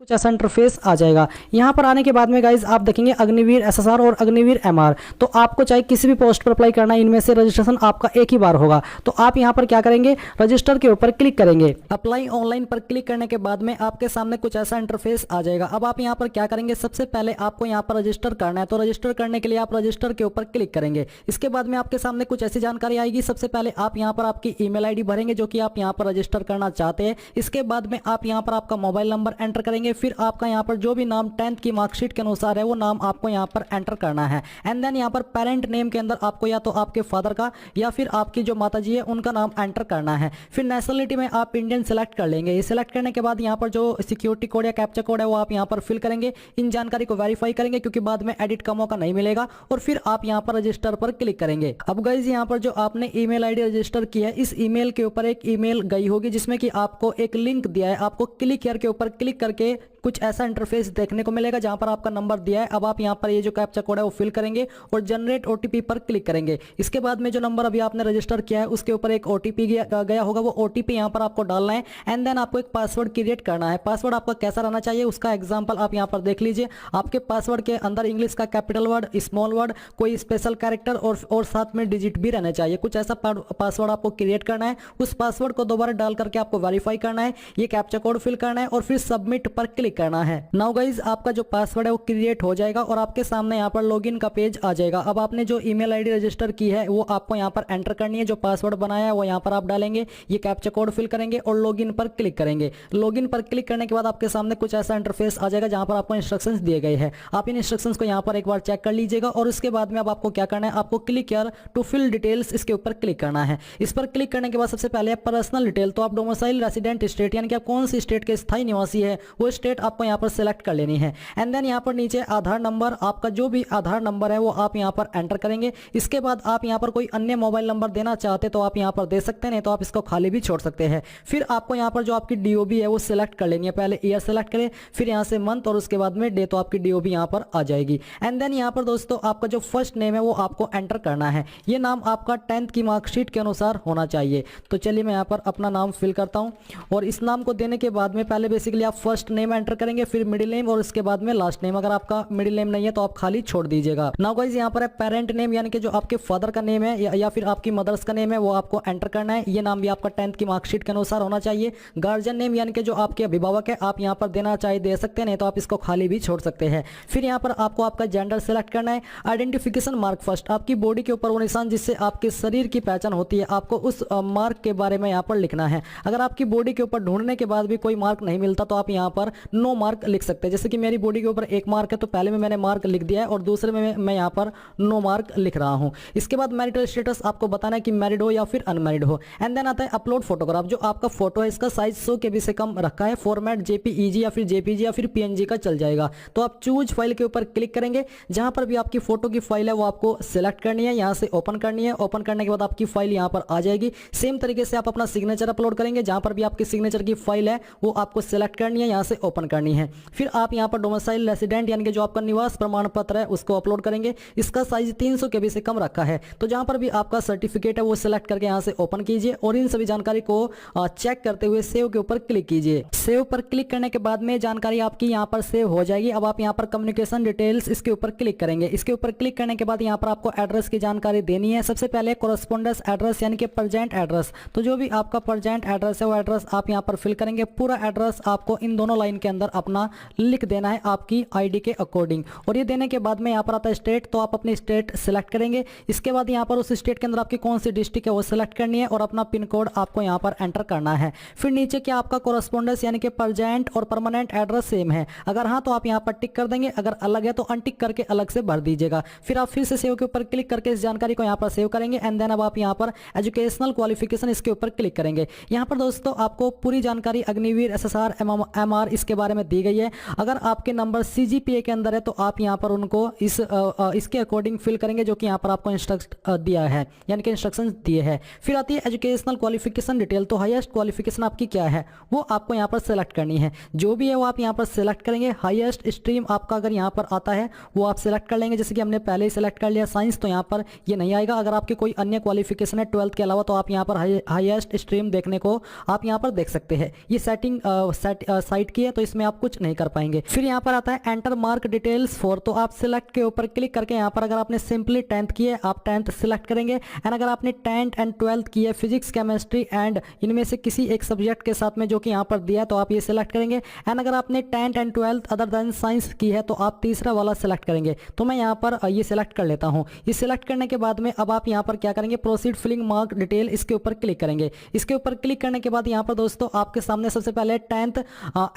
कुछ ऐसा इंटरफेस आ जाएगा। यहाँ पर आने के बाद में गाइज आप देखेंगे अग्निवीर एसएसआर और अग्निवीर एमआर। तो आपको चाहे किसी भी पोस्ट पर अप्लाई करना है, इनमें से रजिस्ट्रेशन आपका एक ही बार होगा। तो आप यहाँ पर क्या करेंगे, रजिस्टर के ऊपर क्लिक करेंगे। अप्लाई ऑनलाइन पर क्लिक करने के बाद में आपके सामने कुछ ऐसा इंटरफेस आ जाएगा। अब आप यहाँ पर क्या करेंगे, सबसे पहले आपको यहाँ पर रजिस्टर करना है। तो रजिस्टर करने के लिए आप रजिस्टर के ऊपर क्लिक करेंगे। इसके बाद में आपके सामने कुछ ऐसी जानकारी आएगी। सबसे पहले आप यहाँ पर आपकी ईमेल आईडी भरेंगे जो कि आप यहाँ पर रजिस्टर करना चाहते हैं। इसके बाद में आप यहाँ पर आपका मोबाइल नंबर एंटर करेंगे। फिर आपका यहाँ पर जो भी नाम 10th की मार्कशीट के अनुसार है वो नाम आपको यहाँ पर एंटर करना है। एंड देन यहाँ पर पेरेंट नेम के अंदर आपको या तो आपके फादर का या फिर आपकी जो माताजी है उनका नाम एंटर करना है। फिर नेशनलिटी में आप इंडियन सेलेक्ट कर लेंगे। ये सिलेक्ट करने के बाद यहाँ पर जो सिक्योरिटी कोड या कैप्चा कोड है वो आप यहाँ पर फिल करेंगे। इन जानकारी को वेरीफाई करेंगे क्योंकि बाद में एडिट का मौका नहीं मिलेगा। और फिर आप यहाँ पर रजिस्टर पर क्लिक करेंगे। अब गाइस यहाँ पर जो आपने ईमेल आईडी रजिस्टर किया है, इस ईमेल के ऊपर एक ईमेल गई होगी जिसमें कि आपको एक लिंक दिया है। आपको क्लिक हियर के ऊपर क्लिक करके कुछ ऐसा इंटरफेस देखने को मिलेगा जहां पर आपका नंबर दिया है। अब आप यहां पर ये जो कैप्चा कोड है वो फिल करेंगे और जनरेट ओटीपी पर क्लिक करेंगे। इसके बाद में जो नंबर अभी आपने रजिस्टर किया है उसके ऊपर एक ओटीपी गया होगा, वो ओटीपी यहां पर आपको डालना है। एंड देन आपको एक पासवर्ड क्रिएट करना है। पासवर्ड आपका कैसा रहना चाहिए उसका एग्जाम्पल आप यहाँ पर देख लीजिए। आपके पासवर्ड के अंदर इंग्लिश का कैपिटल वर्ड, स्मॉल वर्ड, कोई स्पेशल कैरेक्टर और साथ में डिजिट भी रहना चाहिए। कुछ ऐसा पासवर्ड आपको क्रिएट करना है। उस पासवर्ड को दोबारा डाल करके आपको वेरीफाई करना है, ये कैप्चा कोड फिल करना है और फिर सबमिट पर क्लिक करना है। नाउ गाइज आपका जो पासवर्ड है वो क्रिएट हो जाएगा और आपके सामने यहाँ पर लॉगिन का पेज आ जाएगा। अब आपने जो ईमेल आईडी रजिस्टर की है वो आपको यहाँ पर एंटर करनी है। जो पासवर्ड बनाया है वो यहाँ पर आप डालेंगे, ये कैप्चा कोड फिल करेंगे और लॉगिन पर क्लिक करेंगे। लॉगिन पर क्लिक करने के बाद आपके सामने कुछ ऐसा इंटरफेस आ जाएगा जहाँ पर आपको इंस्ट्रक्शंस दिए गए हैं। आप इन इंस्ट्रक्शंस को यहाँ पर एक बार चेक कर लीजिएगा और उसके बाद में अब आपको क्या करना है, आपको click here to fill details इसके ऊपर क्लिक करना है। इस पर क्लिक करने के बाद सबसे पहले पर्सनल डिटेल, तो आप डोमिसाइल रेसिडेंट स्टेट यानी कि आप कौन सी स्टेट के स्थायी निवासी है वो स्टेट आपको यहाँ पर सेलेक्ट कर लेनी है। एंड देन यहाँ पर नीचे आधार नंबर, आपका जो भी आधार नंबर है वो आप यहाँ पर एंटर करेंगे। इसके बाद आप यहाँ पर कोई अन्य मोबाइल नंबर देना चाहते तो आप यहाँ पर दे सकते हैं, नहीं तो आप इसको खाली भी छोड़ सकते हैं। फिर आपको यहाँ पर जो आपकी डीओबी है वो सिलेक्ट कर लेनी है। पहले ईयर सेलेक्ट करें, फिर यहाँ से मंथ और उसके बाद में डे, तो आपकी डीओबी यहाँ पर आ जाएगी। एंड देन यहाँ पर दोस्तों आपका जो फर्स्ट नेम है वो आपको एंटर करना है। ये नाम आपका 10th की मार्कशीट के अनुसार होना चाहिए। तो चलिए मैं यहाँ पर अपना नाम फिल करता हूँ और इस नाम को देने के बाद में पहले बेसिकली आप फर्स्ट नेम एंटर करेंगे, फिर मिडिल नेम और उसके बाद में लास्ट नेम। अगर आपका मिडिल नेम नहीं है तो आप खाली छोड़ दीजिएगा। नाउ गाइस यहाँ पर है पेरेंट नेम यानी कि जो आपके फादर का नेम है या फिर आपकी मदर्स का नेम है वो आपको एंटर करना है। ये नाम भी आपका 10th की मार्कशीट के अनुसार होना चाहिए। गार्जियन नेम यानी कि जो आपके अभिभावक है आप यहाँ पर देना चाहे दे सकते हैं, नहीं तो आप इसको खाली भी छोड़ सकते हैं। फिर यहाँ पर आपको आपका जेंडर सेलेक्ट करना है। आइडेंटिफिकेशन मार्क फर्स्ट, आपकी बॉडी के ऊपर वो निशान जिससे आपके शरीर की पहचान होती है, आपको उस मार्क के बारे में यहाँ पर लिखना है। अगर आपकी बॉडी के ऊपर ढूंढने के बाद भी कोई मार्क नहीं मिलता तो आप यहाँ पर नो मार्क लिख सकते हैं। जैसे कि मेरी बॉडी के ऊपर एक मार्क है तो पहले में मैंने मार्क लिख दिया है और दूसरे में मैं यहाँ पर नो मार्क लिख रहा हूँ। इसके बाद मैरिटल स्टेटस आपको बताना है कि मैरिड हो या फिर अनमैरिड हो। एंड देन आता है अपलोड फोटोग्राफ, जो आपका फोटो है इसका साइज 100 KB से कम रखा है। फॉर्मेट जेपीईजी या फिर जेपीजी या फिर पीएनजी का चल जाएगा। तो आप चूज फाइल के ऊपर क्लिक करेंगे। जहां पर भी आपकी फोटो की फाइल है वो आपको सिलेक्ट करनी है, यहाँ से ओपन करनी है। ओपन करने के बाद आपकी फाइल यहाँ पर आ जाएगी। सेम तरीके से आप अपना सिग्नेचर अपलोड करेंगे। जहां पर भी आपकी सिग्नेचर की फाइल है वो आपको सिलेक्ट करनी है, यहाँ से ओपन करनी है। फिर आप यहाँ पर डोमिसाइल रेसिडेंट यानी कि जो आपका निवास प्रमाण पत्र है उसको अपलोड करेंगे। इसका साइज 300 KB से कम रखा है। तो जहां पर भी आपका सर्टिफिकेट है वो सिलेक्ट करके यहाँ से ओपन कीजिए और इन सभी जानकारी को चेक करते हुए सेव के ऊपर क्लिक कीजिए। सेव पर क्लिक करने के बाद में जानकारी आपकी यहाँ पर सेव हो जाएगी। अब आप यहाँ पर कम्युनिकेशन डिटेल्स इसके ऊपर क्लिक करेंगे। इसके ऊपर क्लिक करने के बाद यहाँ पर आपको एड्रेस की जानकारी देनी है। सबसे पहले कोरेस्पोंडेंस एड्रेस यानी कि प्रेजेंट एड्रेस, तो जो भी आपका प्रेजेंट एड्रेस है वो एड्रेस आप यहाँ पर फिल करेंगे। पूरा एड्रेस आपको इन दोनों लाइन के अंदर अपना लिख देना है आपकी आईडी के अकॉर्डिंग। और ये देने के बाद में यहाँ पर आता है स्टेट, तो आप अपनी स्टेट सिलेक्ट करेंगे। इसके बाद यहाँ पर उस स्टेट के अंदर आपकी कौन सी डिस्ट्रिक्ट है वो सिलेक्ट करनी है और अपना पिन कोड आपको यहाँ पर एंटर करना है। फिर नीचे क्या आपका कोरेस्पोंडेंस यानी कि प्रेजेंट और परमानेंट एड्रेस सेम है, अगर हाँ तो आप यहाँ पर टिक कर देंगे, अगर अलग है तो अनटिक करके अलग से भर दीजिएगा। फिर आप फिर से सेव के ऊपर क्लिक करके इस जानकारी को यहाँ पर सेव करेंगे। एंड देन अब आप यहाँ पर एजुकेशनल क्वालिफिकेशन इसके ऊपर क्लिक करेंगे। यहाँ पर दोस्तों आपको पूरी जानकारी अग्निवीर एसएसआर एमआर इसके बारे में दी गई है। अगर आपके नंबर सीजीपीए के अंदर है तो आप यहाँ पर उनको इसके अकॉर्डिंग फिल करेंगे जो कि यहाँ पर आपको दिया है यानी कि इंस्ट्रक्शंस दिए हैं। फिर आती है एजुकेशनल क्वालिफिकेशन डिटेल, तो हाईएस्ट क्वालिफिकेशन आपकी क्या है वो आपको यहाँ पर सेलेक्ट करनी है। जो भी है वो आप यहाँ पर सेलेक्ट करेंगे। हाईएस्ट स्ट्रीम आपका अगर यहाँ पर आता है वो आप सेलेक्ट कर लेंगे। जैसे कि हमने पहले ही सेलेक्ट कर लिया साइंस, तो यहाँ पर ये नहीं आएगा। अगर आपके कोई अन्य क्वालिफिकेशन है 12th के अलावा तो आप यहाँ पर हाईएस्ट स्ट्रीम देखने को आप यहाँ पर देख सकते हैं। ये सेटिंग साइट की है तो इसमें इसमें आप कुछ नहीं कर पाएंगे। फिर यहाँ पर आता है एंटर मार्क डिटेल्स फॉर, तो आप सिलेक्ट के ऊपर क्लिक करके यहाँ पर अगर आपने सिंपली 10th की है आप 10th सिलेक्ट करेंगे, एंड अगर आपने 10th एंड 12th की है फिजिक्स केमिस्ट्री एंड इनमें से किसी एक सब्जेक्ट के साथ में जो कि यहाँ पर दिया है तो आप ये सिलेक्ट करेंगे, एंड अगर आपने 10th and 12th other than science की है तो आप तीसरा वाला सिलेक्ट करेंगे। तो मैं यहाँ पर ये सिलेक्ट कर लेता हूँ। ये सिलेक्ट करने के बाद में अब आप यहाँ पर क्या करेंगे, प्रोसीड फिलिंग मार्क डिटेल, इसके ऊपर क्लिक करेंगे। इसके ऊपर क्लिक करने के बाद यहाँ पर दोस्तों आपके सामने सबसे पहले 10th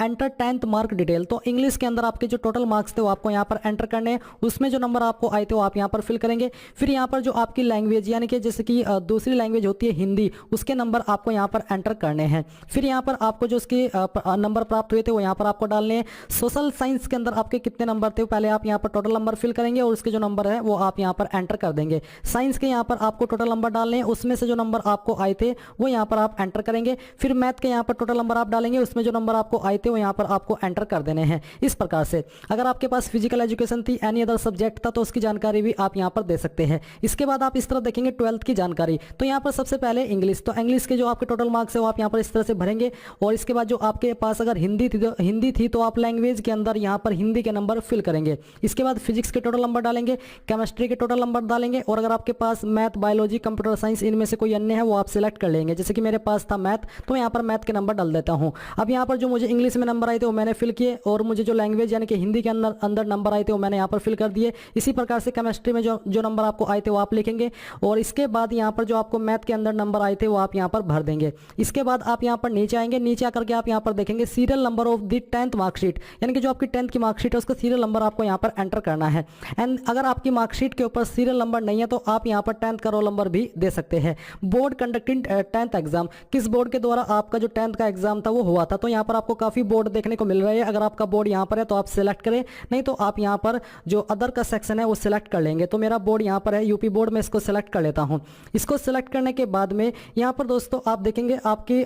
enter 10th mark detail, तो इंग्लिश के अंदर आपके जो टोटल मार्क्स थे वो आपको यहाँ पर एंटर करने हैं, उसमें जो नंबर आपको आए थे वो आप यहाँ पर फिल करेंगे। फिर यहाँ पर जो आपकी लैंग्वेज यानी कि जैसे कि दूसरी लैंग्वेज होती है हिंदी, उसके नंबर आपको यहाँ पर एंटर करने हैं। फिर यहाँ पर आपको जो उसके नंबर प्राप्त हुए थे वो यहाँ पर आपको डालने हैं। सोशल साइंस के अंदर आपके कितने नंबर थे पहले आप यहाँ पर टोटल नंबर फिल करेंगे और उसके जो नंबर है वो आप यहाँ पर एंटर कर देंगे। साइंस के यहाँ पर आपको टोटल नंबर डालने हैं, उसमें से जो नंबर आपको आए थे वो यहाँ पर आप एंटर करेंगे। फिर मैथ के यहाँ पर टोटल नंबर आप डालेंगे, उसमें जो नंबर आपको आए थे वो यहाँ पर आपको एंटर कर देने हैं। इस प्रकार से अगर आपके पास फिजिकल एजुकेशन थी, एनी अदर सब्जेक्ट था, तो उसकी जानकारी भी आप यहाँ पर दे सकते हैं। इसके बाद आप इस तरह देखेंगे 12th की जानकारी, तो यहाँ पर सबसे पहले इंग्लिश, तो इंग्लिश के जो आपके टोटल मार्क्स है वो आप यहाँ पर इस तरह से भरेंगे। और इसके बाद जो आपके पास अगर हिंदी थी तो आप लैंग्वेज के अंदर यहाँ पर हिंदी के नंबर फिल करेंगे। इसके बाद फिजिक्स के टोटल नंबर डालेंगे, केमिस्ट्री के टोटल नंबर डालेंगे, और अगर आपके पास मैथ, बायोलॉजी, कंप्यूटर साइंस इनमें से कोई अन्य है वो आप सिलेक्ट कर लेंगे। जैसे कि मेरे पास था मैथ, तो यहाँ पर मैथ के नंबर डाल देता हूँ। अब यहाँ पर जो मुझे इंग्लिश में नंबर आए थे वो मैंने फिल किए, और मुझे जो लैंग्वेज यानी कि हिंदी के अंदर नंबर आए थे वो मैंने यहाँ पर फिल कर दिए। इसी प्रकार से केमिस्ट्री में जो नंबर आपको आए थे वो आप लिखेंगे, और इसके बाद यहाँ पर जो आपको मैथ के अंदर नंबर आए थे वो आप यहाँ पर भर देंगे। इसके बाद आप यहाँ पर नीचे आएंगे, नीचे आकर के आप यहाँ पर देखेंगे serial number of the 10th marksheet, यानी कि जो आपकी 10th की मार्कशीट है उसका सीरियल नंबर आपको यहाँ पर एंटर करना है। एंड अगर आपकी मार्कशीट के ऊपर सीरियल नंबर नहीं है तो आप यहाँ पर 10th का रोल नंबर भी दे सकते हैं। बोर्ड कंडक्टिंग 10th एग्जाम, किस बोर्ड के द्वारा आपका जो 10th का एग्जाम था वो हुआ था, तो यहाँ पर आपको काफी बोर्ड देखने को मिल रहे हैं। अगर आपका बोर्ड यहाँ पर है तो आप सिलेक्ट करें, नहीं तो आप यहाँ पर जो अदर का सेक्शन है वो सिलेक्ट कर लेंगे। तो मेरा बोर्ड यहाँ पर है यूपी बोर्ड, में इसको सिलेक्ट कर लेता हूँ। इसको सिलेक्ट करने के बाद में यहाँ पर दोस्तों आप देखेंगे आपकी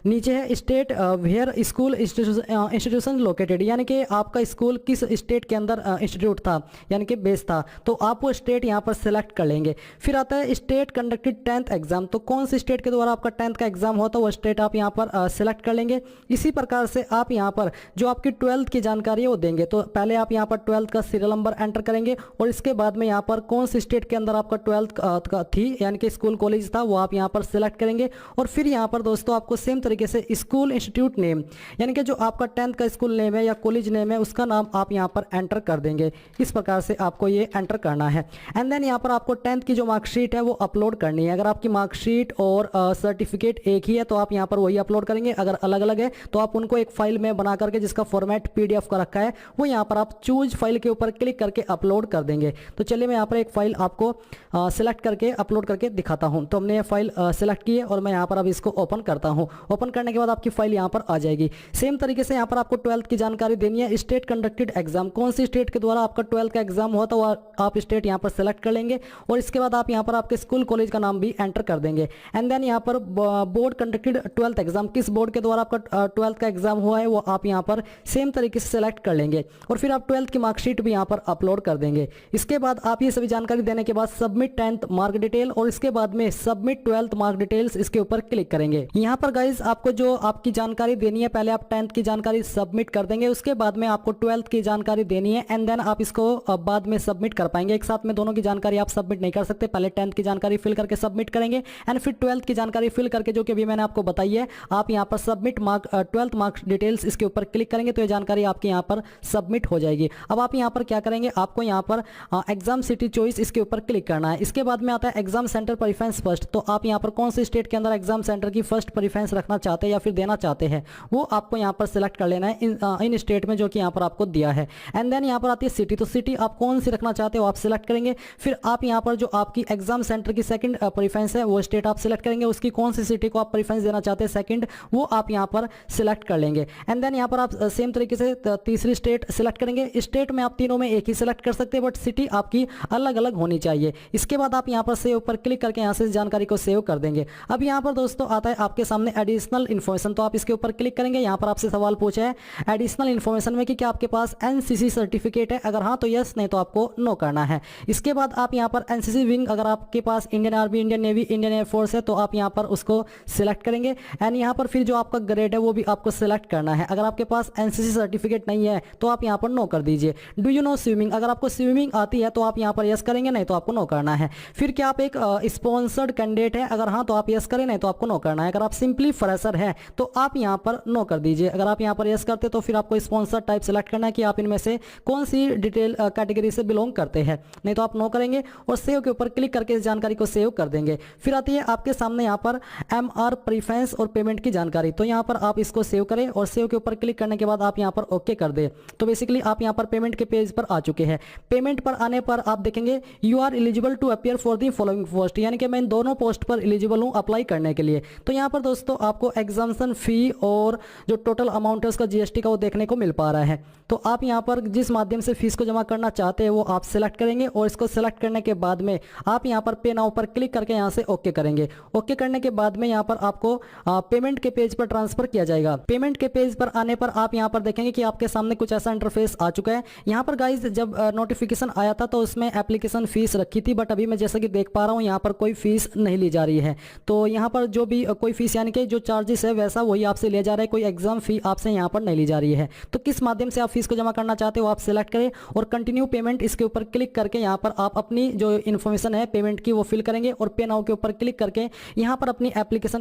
नीचे है state where school institution located, यानी कि आपका स्कूल किस स्टेट के अंदर इंस्टीट्यूट था यानी कि बेस था, तो आप वो स्टेट यहाँ पर सिलेक्ट कर लेंगे। फिर आता है स्टेट कंडक्टेड 10th एग्जाम, तो कौन सी स्टेट के द्वारा आपका 10th का एग्जाम हुआ था वो स्टेट आप यहाँ पर सिलेक्ट कर लेंगे। इसी प्रकार से आप यहाँ पर जो आपकी 12th की जानकारी है वो देंगे। तो पहले आप यहाँ पर 12th का सीरियल नंबर एंटर करेंगे, और इसके बाद में यहाँ पर कौन सी स्टेट के अंदर आपका 12th का थी यानी कि स्कूल कॉलेज था वो आप यहाँ पर सिलेक्ट करेंगे। और फिर यहाँ पर दोस्तों आपको सेम तरीके से स्कूल इंस्टीट्यूट नेम, यानी कि जो आपका 10th का स्कूल नेम है या कॉलेज नेम है उसका नाम आप यहाँ पर एंटर कर देंगे। इस प्रकार से आपको ये एंटर करना है। एंड देन यहाँ पर आपको 10th की जो मार्कशीट है वो अपलोड करनी है। अगर आपकी मार्कशीट और सर्टिफिकेट एक ही है तो आप यहाँ पर वही अपलोड करेंगे, अगर अलग अलग है तो आप उनको एक फाइल में बना करके जिसका फॉर्मेट PDF का रखा है वो यहाँ पर आप चूज फाइल के ऊपर क्लिक करके अपलोड कर देंगे। तो चलिए मैं यहाँ पर एक फाइल आपको सिलेक्ट करके अपलोड करके दिखाता हूँ। तो हमने ये फाइल सिलेक्ट की है और मैं यहाँ पर अब इसको ओपन करता हूँ। ओपन करने के बाद आपकी फाइल यहाँ पर आ जाएगी। सेम तरीके से यहाँ पर आपको 12th की जानकारी देनी है। स्टेट कंडक्टेड एग्जाम, कौन सी स्टेट के द्वारा आपका 12th का एग्जाम हुआ तो आप स्टेट यहाँ पर सेलेक्ट कर लेंगे, और इसके बाद आप यहाँ पर आपके स्कूल कॉलेज का नाम भी एंटर कर देंगे। एंड देन यहाँ पर बोर्ड कंडक्टेड 12th एग्जाम, किस बोर्ड के द्वारा आपका 12th का एग्जाम हुआ है वो आप यहाँ पर सेम तरीके से सेलेक्ट कर लेंगे, और फिर आप 12th की मार्कशीट भी यहाँ पर अपलोड कर देंगे। इसके बाद आप ये सभी जानकारी देने के बाद सबमिट 10th मार्क डिटेल, और इसके बाद में सबमिट 12th मार्क डिटेल्स इसके ऊपर क्लिक करेंगे। यहाँ पर गाइज आपको जो आपकी जानकारी देनी है पहले आप 10th की जानकारी सबमिट कर देंगे, उसके बाद में आपको 12th की जानकारी देनी है, एंड देन आप इसको बाद में सबमिट कर पाएंगे। एक साथ में दोनों की जानकारी आप सबमिट नहीं कर सकते, पहले 10th की जानकारी फिल करके सबमिट करेंगे एंड फिर 12th की जानकारी फिल करके जो कि अभी मैंने आपको बताई है आप यहाँ पर सबमिट 12th मार्क डिटेल्स इसके ऊपर क्लिक करेंगे तो ये जानकारी आपके यहाँ पर सबमिट हो जाएगी। अब आप यहाँ पर क्या करेंगे, आपको यहाँ पर एग्जाम सिटी चॉइस इसके ऊपर क्लिक करना है। इसके बाद में आता है एग्जाम सेंटर प्रेफरेंस फर्स्ट, तो आप यहाँ पर कौन से स्टेट के अंदर एग्जाम सेंटर की फर्स्ट प्रेफरेंस रखना चाहते हैं या फिर देना चाहते हैं वो आपको यहाँ पर सिलेक्ट कर लेना है इन स्टेट में जो कि यहाँ पर आपको दिया है। एंड देन यहाँ पर आती है सिटी, तो सिटी आप कौन सी रखना चाहते हो आप सिलेक्ट करेंगे। फिर आप यहाँ पर जो आपकी एग्जाम सेंटर की सेकंड प्रेफरेंस है वो स्टेट आप सिलेक्ट करेंगे, उसकी कौन सी सिटी को आप प्रेफरेंस देना चाहते हैं सेकंड वो आप यहाँ पर सिलेक्ट कर लेंगे। एंड देन यहाँ पर आप सेम तरीके से तीसरी स्टेट सिलेक्ट करेंगे। स्टेट में आप तीनों में एक ही सिलेक्ट कर सकते हैं बट सिटी आपकी अलग अलग होनी चाहिए। इसके बाद आप यहाँ पर सेव पर क्लिक करके यहाँ से जानकारी को सेव कर देंगे। अब यहाँ पर दोस्तों आता है आपके सामने एडिशनल इन्फॉर्मेशन, तो आप इसके ऊपर क्लिक करेंगे। यहाँ पर आपसे सवाल पूछा है एडिशनल इन्फॉर्मेशन में कि क्या आपके पास एनसीसी सर्टिफिकेट है, अगर हाँ तो यस, नहीं तो आपको नो करना है। इसके बाद आप यहाँ पर एनसीसी विंग, अगर आपके पास Indian army, Indian navy, Indian air force है तो आप यहाँ पर उसको सिलेक्ट करेंगे। एंड यहाँ पर फिर जो आपका ग्रेड है वो भी आपको सिलेक्ट करना है। अगर आपके पास एनसीसी सर्टिफिकेट नहीं है तो आप यहाँ पर नो कर दीजिए। डू यू नो स्विमिंग, अगर आपको स्विमिंग आती है तो आप यहाँ पर यस करेंगे, नहीं तो आपको नो करना है। फिर क्या आप एक स्पॉन्सर्ड कैंडिडेट है, अगर हाँ तो आप यस करें, नहीं तो आपको नो करना है। अगर आप सिंपली फ्रेशर है तो आप यहाँ पर नो कर दीजिए। अगर आप यहाँ पर यस करते तो फिर आपको स्पॉन्सर टाइप सेलेक्ट करना है कि आप इनमें से कौन सी डिटेल कैटेगरी से बिलोंग करते हैं, नहीं तो आप नो करेंगे और सेव के ऊपर क्लिक करके इस जानकारी को सेव कर देंगे। फिर आती है आपके सामने यहाँ पर MR प्रीफरेंस और पेमेंट की जानकारी, तो यहाँ पर आप इसको सेव करें और सेव के ऊपर क्लिक करने के बाद आप यहाँ पर ओके कर दे। तो बेसिकली आप यहाँ पर पेमेंट के पेज पर आ चुके हैं। पेमेंट पर आने पर आप देखेंगे you are eligible to appear for the following post, यानी कि मैं इन दोनों पोस्ट पर एलिजिबल हूँ अप्लाई करने के लिए। तो यहाँ पर दोस्तों आपको एग्जाम्शन फी और जो टोटल अमाउंट है उसका GST का वो देखने को मिल पा रहा है। तो आप यहाँ पर जिस माध्यम से फीस को जमा करना चाहते हैं वो आप सिलेक्ट करेंगे और इसको सिलेक्ट करने के बाद में आप यहाँ पर पे नाउ पर क्लिक करके यहाँ से ओके करेंगे। ओके करने के बाद में यहाँ पर आपको पेमेंट के पेज पर ट्रांसफर किया जाएगा। पेमेंट के पेज पर आने पर आप यहाँ पर देखेंगे कि आपके सामने कुछ ऐसा इंटरफेस आ चुका है। यहाँ पर गाइज जब नोटिफिकेशन आया था तो उसमें एप्लीकेशन फीस रखी थी, बट अभी मैं जैसा कि देख पा रहा हूँ यहाँ पर कोई फीस नहीं ली जा रही है। तो यहाँ पर जो भी कोई फीस यानी कि जो चार्जेस है वैसा वही आपसे लिया जा रहा है, कोई एग्जाम फी आपसे यहाँ पर नहीं ली जा रही है। तो किस माध्यम से आप फीस को जमा करना चाहते हो आप सिलेक्ट करें और कंटिन्यू पेमेंट इसके ऊपर क्लिक करके यहाँ पर आप अपनी जो इन्फॉर्मेशन है पेमेंट की वो फिल करेंगे और पे नाउ के ऊपर क्लिक करके यहाँ पर अपनी एप्लीकेशन